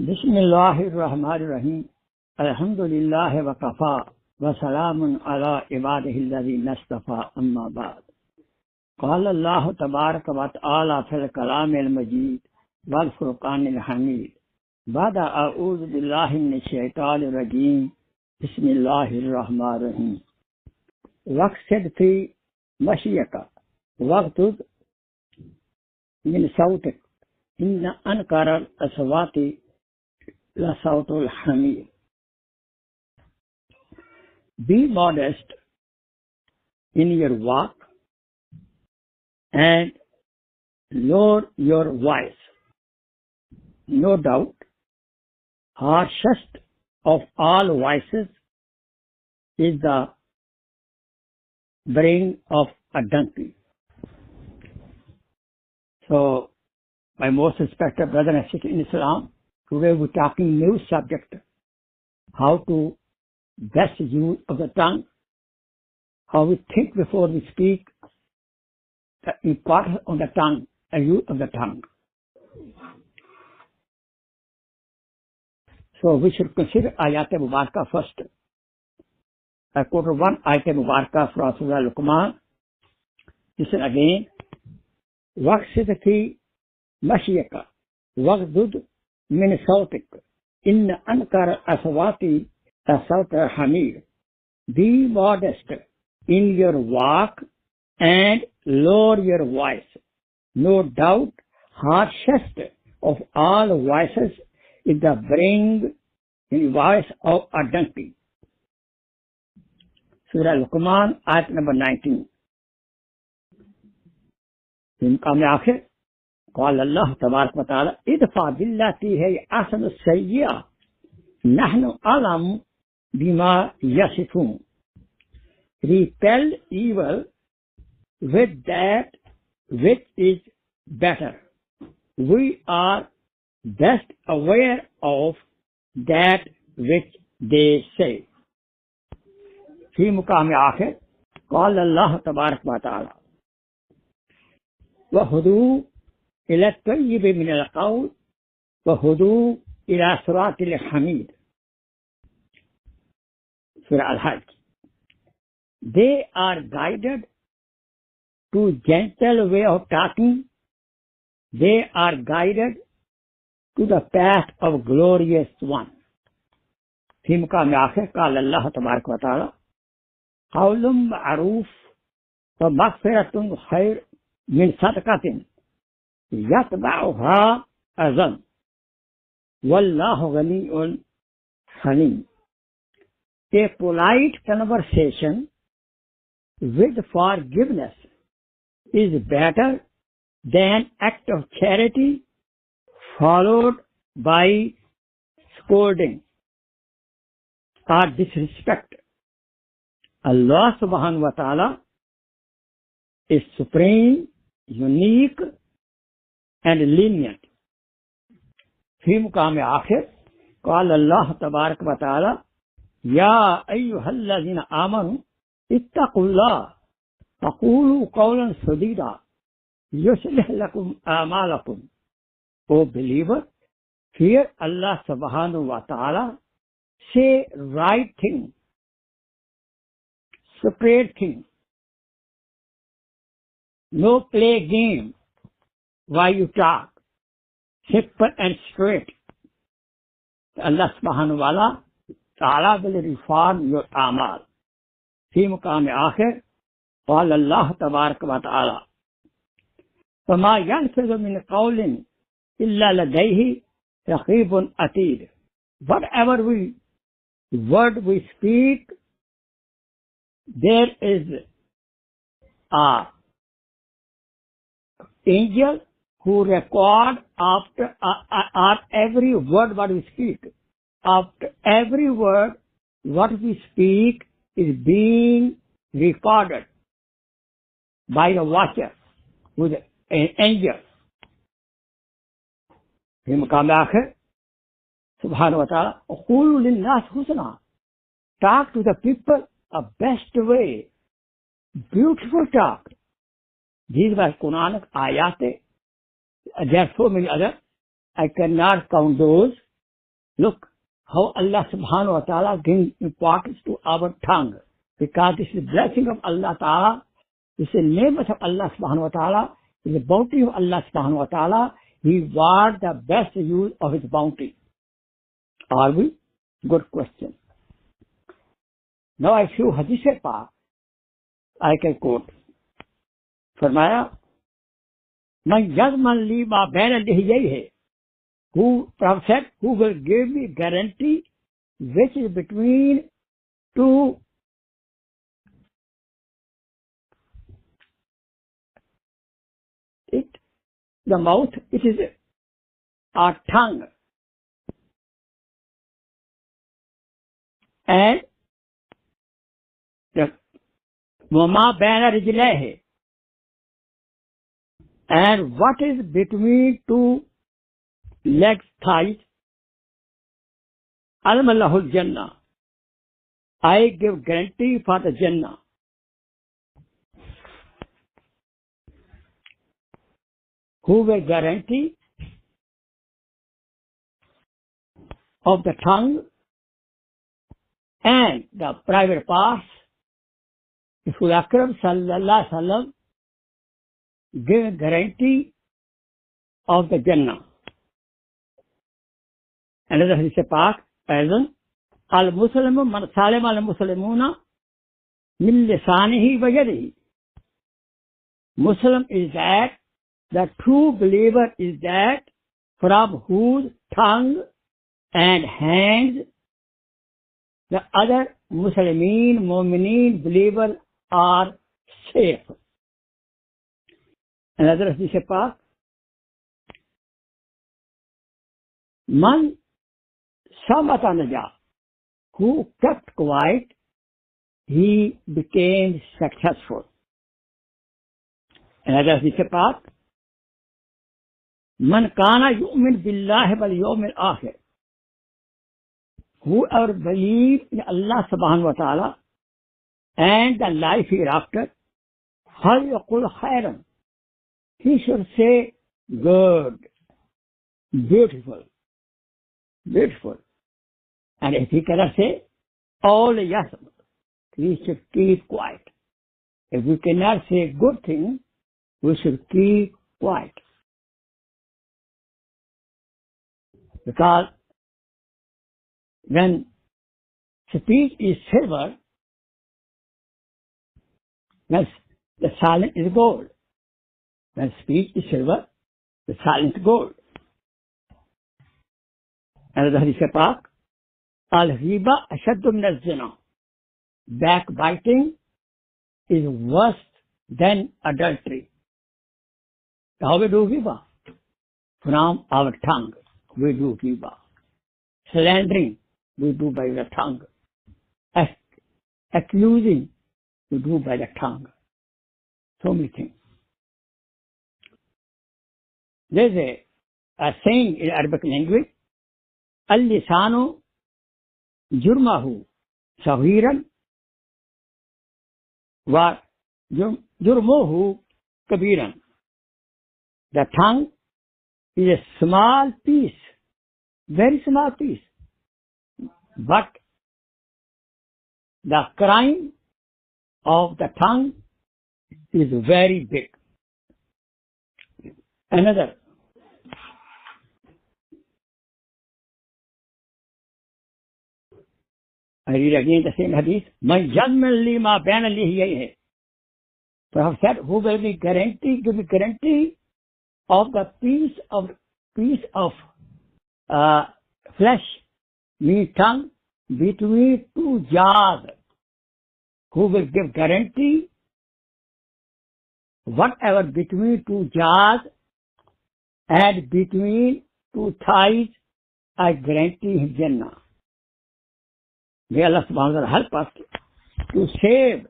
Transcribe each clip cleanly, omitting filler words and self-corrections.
बिस्मिल्लाहिर्रहमानिर्रहीम अल्हम्दुलिल्लाहि व कफ़ा व सलामुन अला इबादिहिल्लज़ीना इस्तफ़ा अम्मा बाद क़ाल अल्लाहु तबारक व तआला फ़िल कलामिल मजीद वल फ़ुरक़ानिल हमीद बाद अऊज़ु बिल्लाहि मिनश शैतानिर रजीम बिस्मिल्लाहिर्रहमानिर्रहीम वक़्सिद फ़ी मशियका वग़्दुद मिन सौतिक इन्न अनकरल अस्वाति लसौतुल Hamir. Be modest in your walk and lower your voice. No doubt, harshest of all voices is the braying of a donkey. So, my most respected brother and sister in Islam, today we're talking new subject, how to best use of the tongue, how we think before we speak, the importance of the tongue and use of the tongue. So we should consider ayat mubarakah first. I quoted one ayat mubarakah from Surah Luqman. Listen again. وَقْسِدْ فِي مَشْيَكَ وَغْدُدْ مِنْ صَوْتِكَ إِنَّ أَنْكَرَ الْأَصْوَاتِ لَصَوْتُ الْحَمِيرِ. Be modest in your walk and lower your voice. No doubt, harshest of all voices is the braying voice of a donkey. Surah Luqman, ayat number 19. इनका में आखिर قال الله تبارك وتعالى ادفع بالتي هي أحسن السيئة نحن أعلم بما يصفون. Repel evil with that which is better. We are best aware of that which they say. في مقام آخر قال الله تبارك وتعالى وهدوا إلى الطيب من القول وهدوا إلى صراط الحميد. Surah Al-Hajj. They are guided to gentle way of talking. They are guided to the path of glorious one. في مقام آخر قال الله تبارك وتعالى قول معروف ومغفرة خير من صدقة يتبعها أذى والله غني حليم. A polite conversation with forgiveness is better than act of charity followed by scolding or disrespect. Allah subhanahu wa ta'ala is supreme, unique and lenient. في مقام آخر قال الله تبارك وتعالى يا أيها الذين آمنوا اتقوا الله وقولوا قولا سديدا يصلح لكم آمالكم. O believer, fear Allah subhanahu wa ta'ala, say right thing, straight thing. No play game while you talk. Simple and straight. Allah subhanahu wa ta'ala will reform your aamal. في مقام آخر قال الله تبارك وتعالى فما يلفظ من قول إلا لديه رقيب عتيد. Whatever word we speak, there is a angel who record after every word what we speak. After every word what we speak is being recorded by the watcher with an angel. في مقام آخر سبحانه وتعالى قولوا للناس حسنا. Talk to the people a best way. Beautiful talk. These were Quranic ayat. There are so many others. I cannot count those. Look how Allah subhanahu wa ta'ala gives importance to our tongue. Because this is the blessing of Allah ta'ala. This is the name of Allah subhanahu wa ta'ala. This is the bounty of Allah subhanahu wa ta'ala. He wants the best use of his bounty. Are we? Good question. Now a few hadith pa I can quote. फरमाया मैं यज़मन ली मा ban लिहियैहि, who Prophet said, who will give me guarantee which is between two the mouth, it is our tongue, and the wama baina rijlaihi, and what is between two legs, thighs, almalahul Jannah, I give guarantee for the Jannah. Who will guarantee of the tongue and the private parts? Rasul Akram sallallahu alaihi wasallam give guarantee of the Jannah. Another hadith pak aydan al muslimu man salima al muslimuna min lisanihi wa yadihi. Muslim is that the true believer is that from whose tongue and hands the other Muslimin, Mu'mineen, believers are safe. Another hadith pak, man samata naja, who kept quiet, he became successful. Another hadith pak, man kana yu'min billahi wal yawmil akhir, whoever believes in Allah subhanahu wa ta'ala and the life hereafter, falyaqul khairan, he should say good, beautiful, beautiful. And if he cannot say all yes, he should keep quiet. If we cannot say good things, we should keep quiet. Because when speech is silver, then the silence is gold. When speech is silver, the silence is gold. Another hadith pak, al-ghiba ashaddu min az-zina. Backbiting is worse than adultery. How we do ghiba? From our tongue we do ghiba. Slandering we do by the tongue. Accusing we do by the tongue. So many things. There's a saying in Arabic language, al-lisanu jurmahu saghiran wa jurmuhu kabiran. The tongue is a small piece, very small piece, but the crime of the tongue is very big. Another, I read again the same hadith. Man yadman li ma baina lihiyaihi. Prophet said, who will be guarantee, give me guarantee of the piece of flesh, meat, tongue, between two jaws. Who will give guarantee whatever between two jaws and between two thighs, I guarantee him Jannah. May Allah subhanahu wa ta'ala help us to save,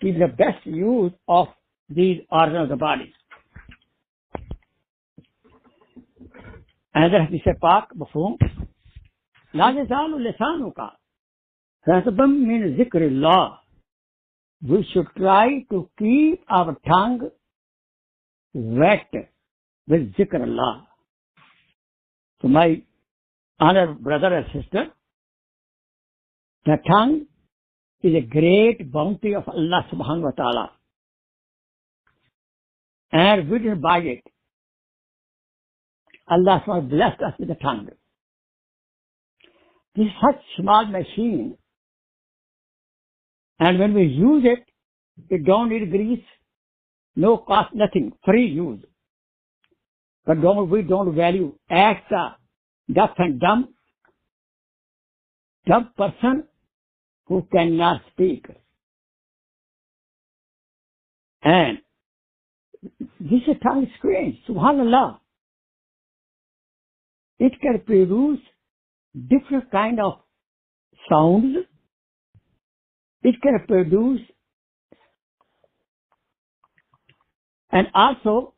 keep the best use of these organs of the body. Another hadith pak mafhum, la yazalu lisanuka ratban min zikrillah. We should try to keep our tongue wet with zikr Allah. So my Honored brother and sister, the tongue is a great bounty of Allah subhanahu wa ta'ala. And we didn't buy it. Allah subhanahu wa ta'ala blessed us with the tongue. This is such a small machine. And when we use it, it don't need grease, no cost, nothing, free use. But we don't value as the deaf and dumb person who cannot speak. And this is tongue is strange, subhanallah. It can produce different kind of sounds. It can produce, and also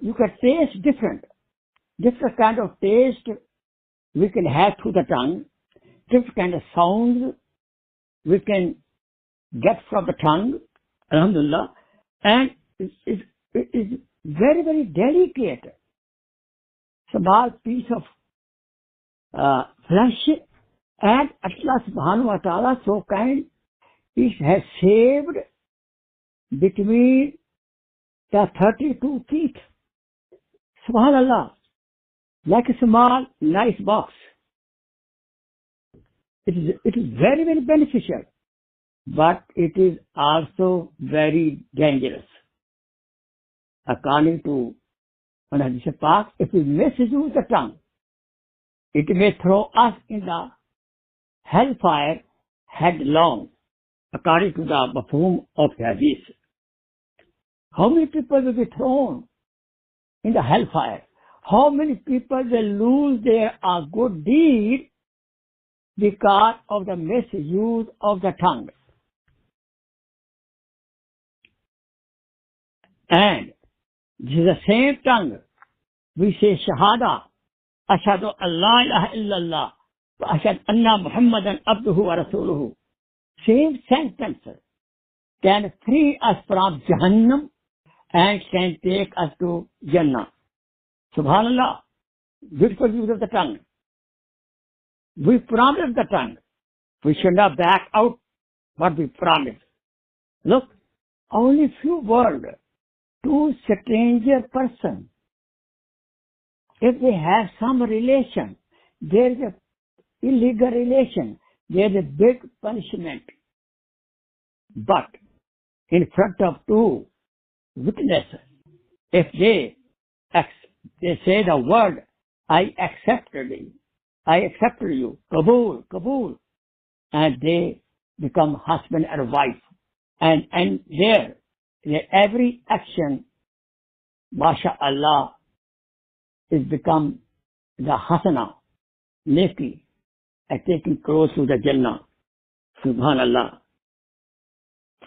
you can taste different kind of taste we can have through the tongue, different kind of sounds we can get from the tongue, alhamdulillah, and it is very, very delicate. Small piece of flesh, and Allah subhanahu wa ta'ala so kind, He has saved between the 32 teeth. Subhanallah, like a small, nice box. It is very, very beneficial, but it is also very dangerous. According to one hadith of Pak, if we misuse the tongue, it may throw us in the hellfire headlong, according to the mafhum of the hadith. How many people will be thrown in the hellfire? How many people will lose their good deed because of the misuse of the tongue? And this is the same tongue. We say Shahada, Ashhadu an la ilaha illallah, wa ashhadu anna Muhammadan abduhu wa rasuluhu. Same sentence can free us from Jahannam and can take us to Jannat. Subhanallah, beautiful use of the tongue. We promised the tongue. We should not back out what we promised. Look, only few words to stranger person. If they have some relation, there is a illegal relation, there is a big punishment. But in front of two witnesses, if they say the word, I accepted you, Kabul, and they become husband and wife. And there every action, MashaAllah, is become the hasana, neki, and taking close to the Jannah. Subhanallah.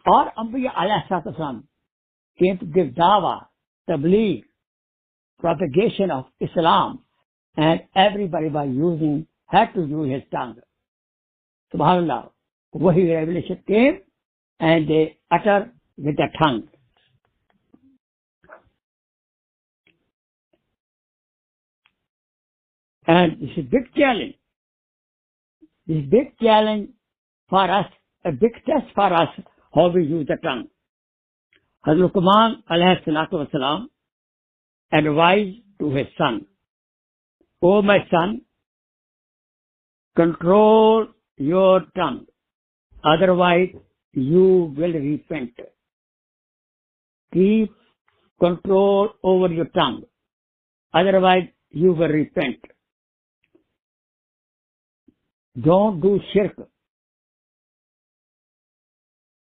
Or Anbiya alayhi salatu wasalam came to give dawah, tableegh, propagation of Islam, and everybody had to use his tongue. Subhanallah. Wahi revelation came and they utter with the tongue. And this is a big challenge. This is a big challenge for us, a big test for us, how we use the tongue. Hazrat Luqman alayhi salatu wasalam advised to his son, "O my son, control your tongue, otherwise you will repent." Keep control over your tongue, otherwise you will repent. Don't do shirk.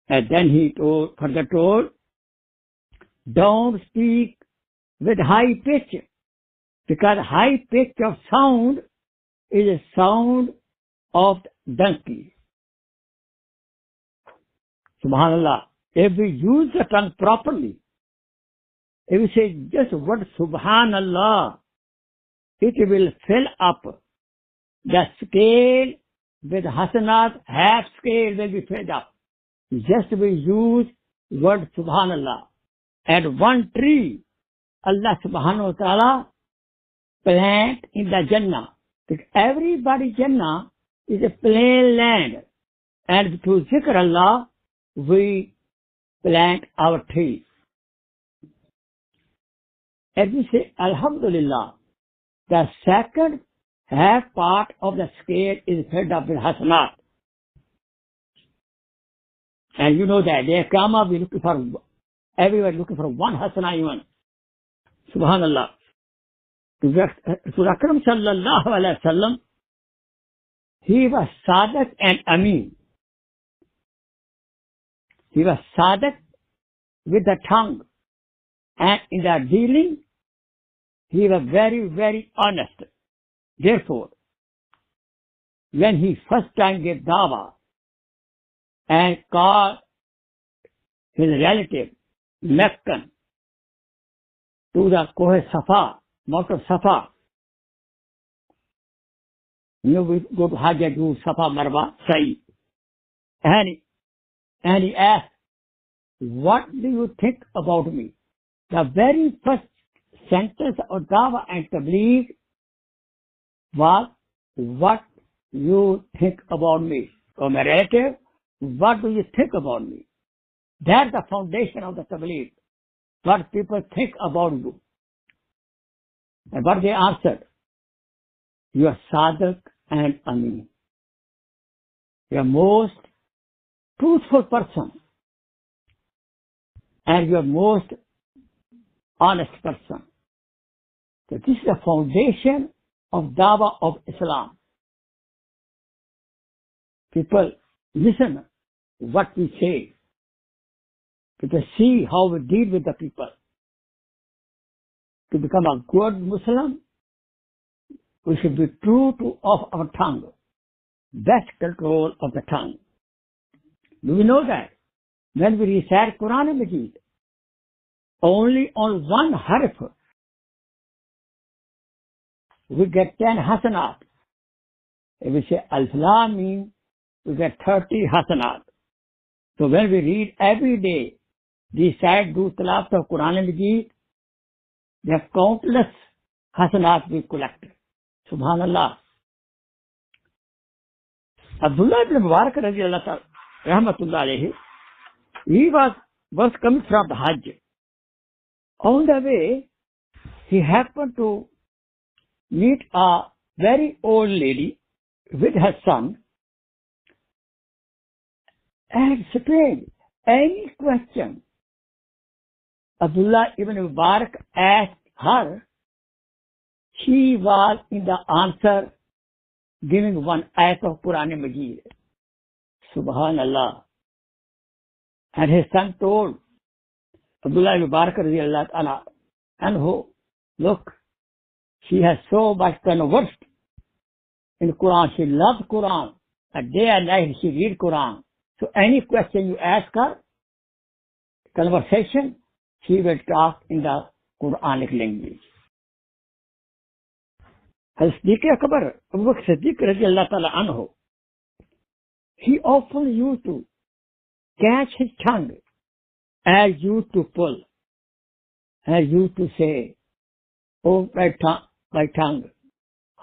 And then he further told, don't speak with high pitch, because high pitch of sound is a sound of donkey. Subhanallah. If we use the tongue properly, if we say just word Subhanallah, it will fill up the scale with hasanat, half scale will be filled up. Just we use word Subhanallah. And one tree, Allah subhanahu wa ta'ala plant in the Jannah. Because everybody Jannah is a plain land. And through zikr Allah, we plant our trees. And we say, Alhamdulillah, the second half part of the scale is filled up with hasanat. And you know that they come up, everyone looking for one hasana even. Subhanallah. Rasul Akram sallallahu alayhi wa sallam, he was sadiq and ameen. He was sadiq with the tongue. And in the dealing, he was very, very honest. Therefore, when he first time gave dawah and called his relative, Meccan, to the Kohe Safa, Mount of Safa, you know, we go to Hajj, do Safa, Marwa, Sa'i. And he asked, what do you think about me? The very first sentence of dawah and tableegh was, what you think about me? Or my relative, what do you think about me? That's the foundation of the tableegh. What people think about you. And what they answered, you are sadiq and ameen. You are most truthful person. And you are most honest person. So this is the foundation of dawah of Islam. People listen what we say. People see how we deal with the people. To become a good Muslim, we should be true to of our tongue. Best control of the tongue. Do we know that? When we recite Quran and Majid, only on one harf, we get 10 hasanat. If we say Alif Lam Mim, we get 30 hasanat. So when we read every day, recite, do tilawat of Quran and Majid, there are countless hasanat we collect. Subhanallah. Abdullah ibn Mubarak radiallahu ta'ala, rahmatullah alayhi, he was coming from the hajj. On the way, he happened to meet a very old lady with her son and strange, any question Abdullah ibn Mubarak asked her, she was in the answer giving one ayat of Quran Majid. Subhanallah. And his son told Abdullah ibn Mubarak radiallahu ta'ala anhu, look, she has so much conversed in Quran. She loves Quran. A day and night she reads Quran. So any question you ask her, conversation, she will talk in the Quranic language. As-Siddiq Akbar, Abu Bakr Siddiq radiallahu ta'ala anhu, he often used to catch his tongue as used to pull, as used to say, oh my tongue,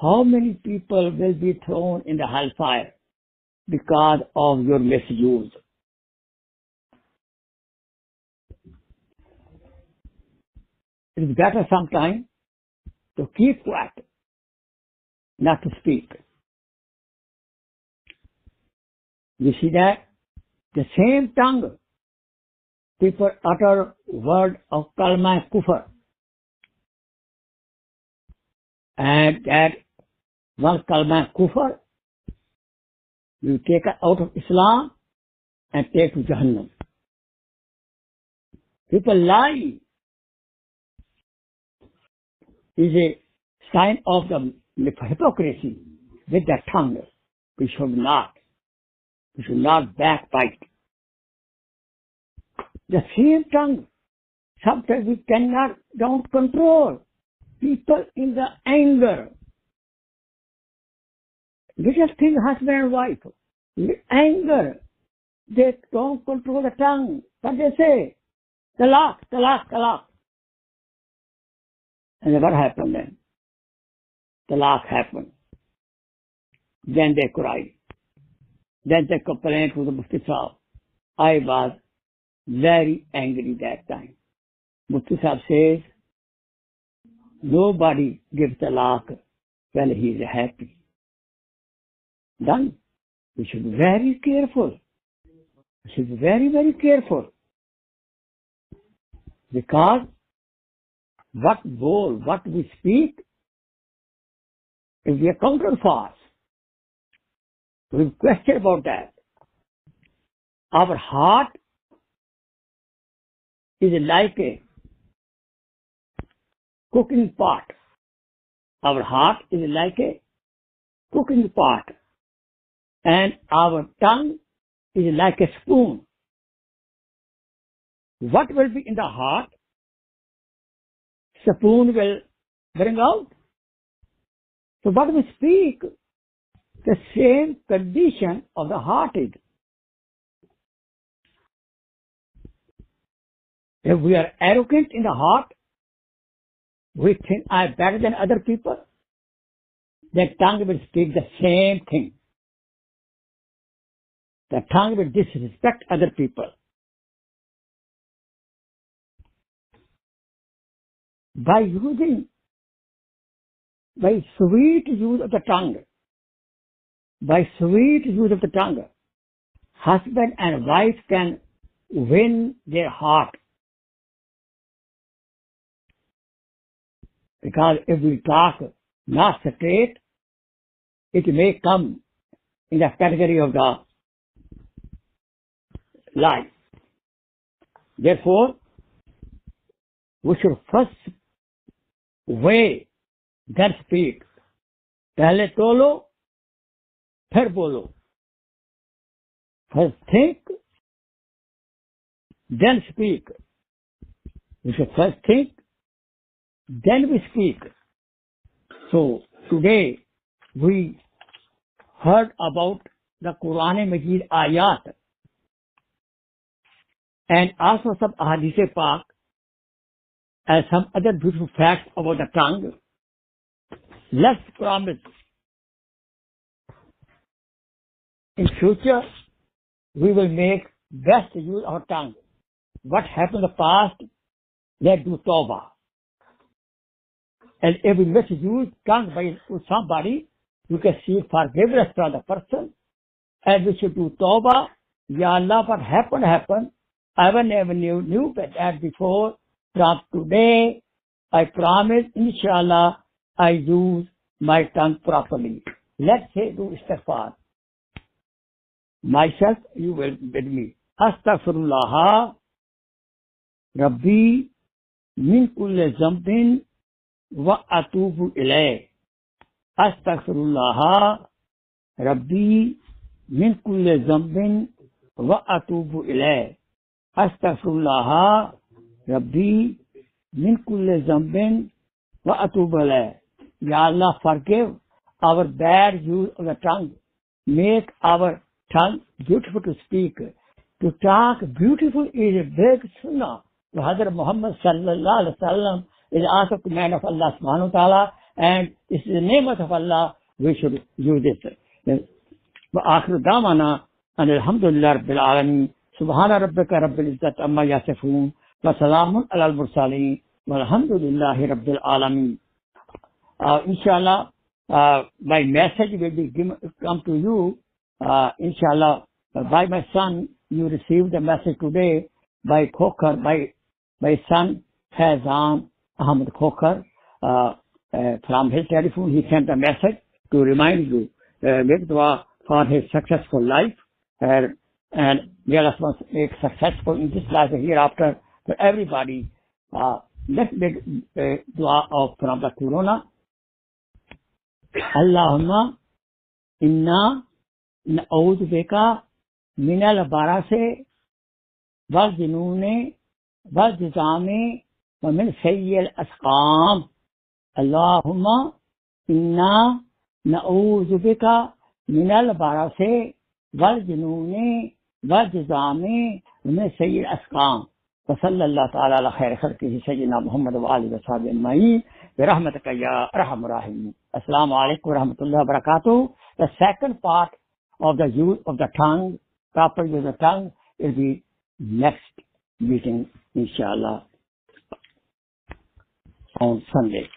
how many people will be thrown in the hellfire because of your misuse? It is better sometimes to keep quiet, not to speak. You see that? The same tongue, people utter word of kalma kufr. And that one kalma kufr, you take it out of Islam and take to Jannat. People lie. Is a sign of the hypocrisy with the tongue. We should not backbite. The same tongue, sometimes we don't control. People in the anger. Little thing, husband and wife, anger, they don't control the tongue. But they say, talaq, talaq, talaq. And what happened then? Talaq happened. Then they cried. Then they complained to the Mufti Sahib. I was very angry that time. Mufti Sahib says, nobody gives talaq when he is happy. Then we should be very careful. We should be very, very careful. Because what we speak, if we are counted for, we question about that. Our heart is like a cooking pot. Our heart is like a cooking pot. And our tongue is like a spoon. What will be in the heart, spoon will bring out. So what we speak, the same condition of the heart is. If we are arrogant in the heart, we think I am better than other people, the tongue will speak the same thing. The tongue will disrespect other people. By sweet use of the tongue, husband and wife can win their heart. Because if we talk not straight, it may come in the category of the lie. Therefore, we should first weigh, then speak. पहले तोलो, फिर बोलो. First think, then speak. We should first think, then we speak. So today we heard about the Quran Majid ayat and also some Hadith Pak and some other beautiful facts about the tongue. Let's promise in future we will make best use of our tongue. What happened in the past, let's do taubah. And if we misuse tongue by somebody, you can seek forgiveness from the person. And we should do taubah. Ya Allah, what happened. I never knew that before. From today, I promise, inshallah, I use my tongue properly. Let's say do istighfar. Myself, you will with me. Astaghfirullah, Rabbi, min kulli zambin wa atubu ilayh. Astaghfirullah, Rabbi, min kulli zambin wa atubu ilayh. Astaghfirullah, Rabbi, min kulli zambin wa atubu ilayh. Ya Allah, forgive our bad use of the tongue. Make our tongue beautiful to speak. To talk beautiful is a big sunnah. To Hazrat Muhammad sallallahu alaihi wasallam is also command of Allah subhanahu wa ta'ala, and this is the name of Allah. We should use it. Wa akhiru da'wana and alhamdulillah rabbil alamin. Subhana rabbika rabbil izzati amma yasifun. Wa salamun alal mursalin. Walhamdulillahi rabbil alamin. Inshallah, my message will be come to you. Inshallah, by my son, you received the message today by Khokhar, by son Faizan Ahmed Khokhar. From his telephone, he sent a message to remind you, make dua for his successful life, and may Allah make successful in this life and hereafter for everybody. Let's make dua from the Corona. Allahumma inna na'udhu bika minal barase wal junune wal jizame wa min sayyil asqam. Allahumma inna na'udhu bika minal barase wal junune wal jizame wa min sayyil asqam. وصلى الله تعالى على خير خلقه سيدنا محمد وآله وصحبه أجمعين برحمتك يا أرحم الراحمين. السلام عليكم ورحمة الله وبركاته. The second part of the use of the tongue, proper use of the tongue, will be next meeting, inshallah, on Sunday.